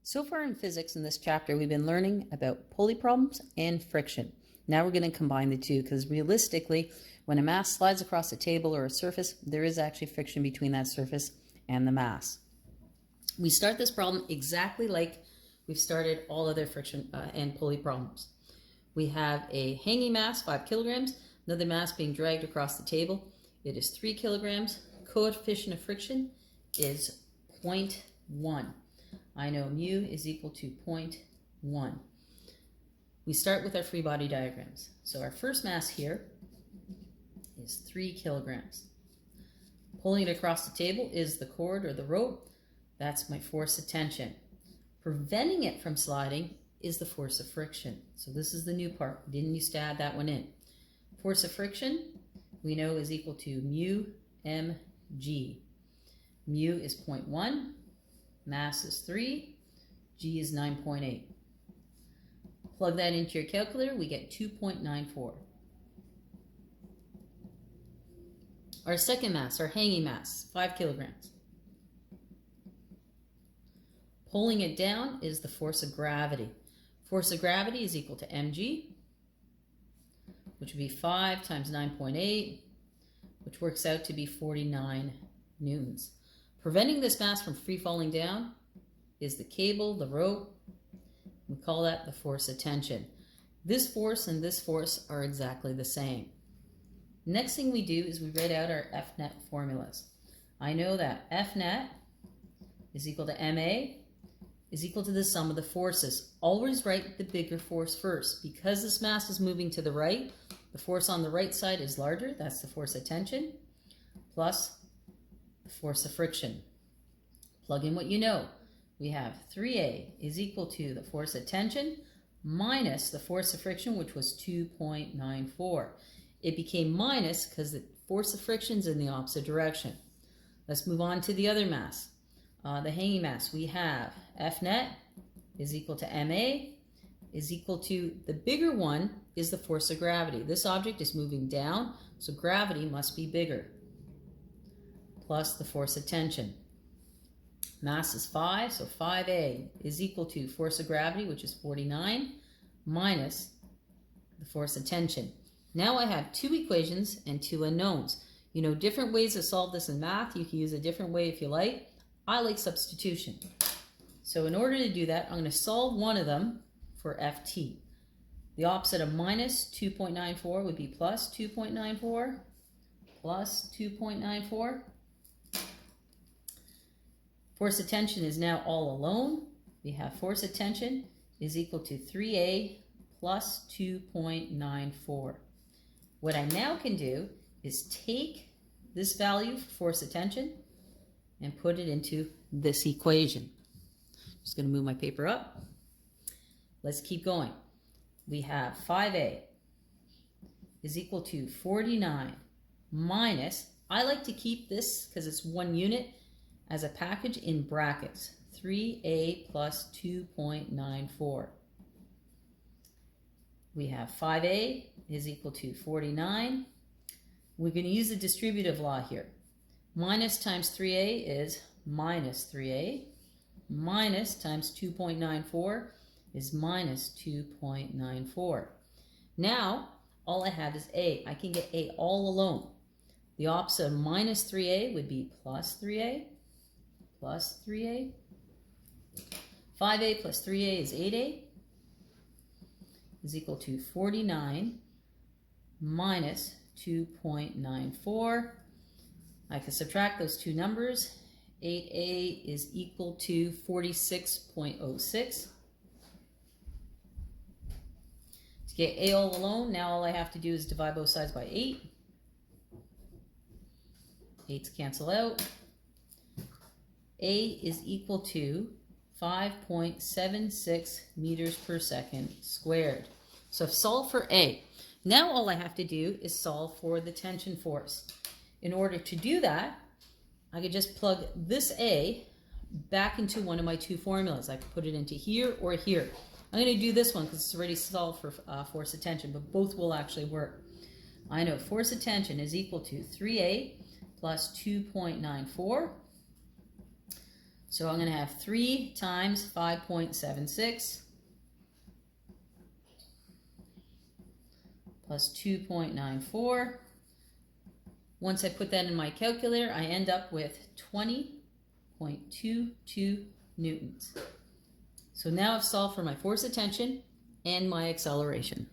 So far in physics in this chapter, we've been learning about Pulley problems and friction. Now we're going to combine the two because realistically, when a mass slides across a table or a surface, there is actually friction between that surface and the mass. We start this problem exactly like we've started all other friction and Pulley problems. We have a hanging mass, 5 kilograms, another mass being dragged across the table. It is 3 kilograms. Coefficient of friction is 0.1. I know mu is equal to 0.1. We start with our free body diagrams. So our first mass here is 3 kilograms. Pulling it across the table is the cord or the rope. That's my force of tension. Preventing it from sliding is the force of friction. So this is the new part. We didn't used to add that one in. Force of friction we know is equal to mu mg. Mu is 0.1. Mass is 3, G is 9.8. Plug that into your calculator, we get 2.94. Our second mass, our hanging mass, 5 kilograms. Pulling it down is the force of gravity. Force of gravity is equal to mg, which would be 5 times 9.8, which works out to be 49 newtons. Preventing this mass from free falling down is the cable, the rope. We call that the force of tension. This force and this force are exactly the same. Next thing we do is we write out our F-net formulas. I know that F-net is equal to MA is equal to the sum of the forces. Always write the bigger force first. Because this mass is moving to the right, the force on the right side is larger. That's the force of tension, plus the force of friction. Plug in what you know. We have 3A is equal to the force of tension minus the force of friction, which was 2.94. It became minus because the force of friction is in the opposite direction. Let's move on to the other mass. The hanging mass. We have F-net is equal to MA is equal to, the bigger one is the force of gravity. This object is moving down, so gravity must be bigger, plus the force of tension. Mass is 5, so 5A is equal to force of gravity, which is 49, minus the force of tension. Now I have two equations and two unknowns. You know different ways to solve this in math. You can use a different way if you like. I like substitution. So in order to do that, I'm going to solve one of them for Ft. The opposite of minus 2.94 would be plus 2.94, plus 2.94. Force of tension is now all alone. We have force of tension is equal to 3A plus 2.94. What I now can do is take this value for force of tension and put it into this equation. Just going to move my paper up. Let's keep going. We have 5A is equal to 49 minus, I like to keep this because it's one unit, as a package in brackets, 3A plus 2.94. We have 5A is equal to 49. We're going to use the distributive law here. Minus times 3A is minus 3A. Minus times 2.94 is minus 2.94. Now, all I have is A. I can get A all alone. The opposite of minus 3A would be plus 3A. Plus 3A. 5A plus 3A is 8A. Is equal to 49 minus 2.94. I can subtract those two numbers. 8A is equal to 46.06. To get A all alone, now all I have to do is divide both sides by 8. 8's cancel out. A is equal to 5.76 meters per second squared. So I've solved for A. Now all I have to do is solve for the tension force. In order to do that, I could just plug this A back into one of my two formulas. I could put it into here or here. I'm going to do this one because it's already solved for force of tension, but both will actually work. I know force of tension is equal to 3A plus 2.94. So I'm going to have 3 times 5.76 plus 2.94. Once I put that in my calculator, I end up with 20.22 newtons. So now I've solved for my force of tension and my acceleration.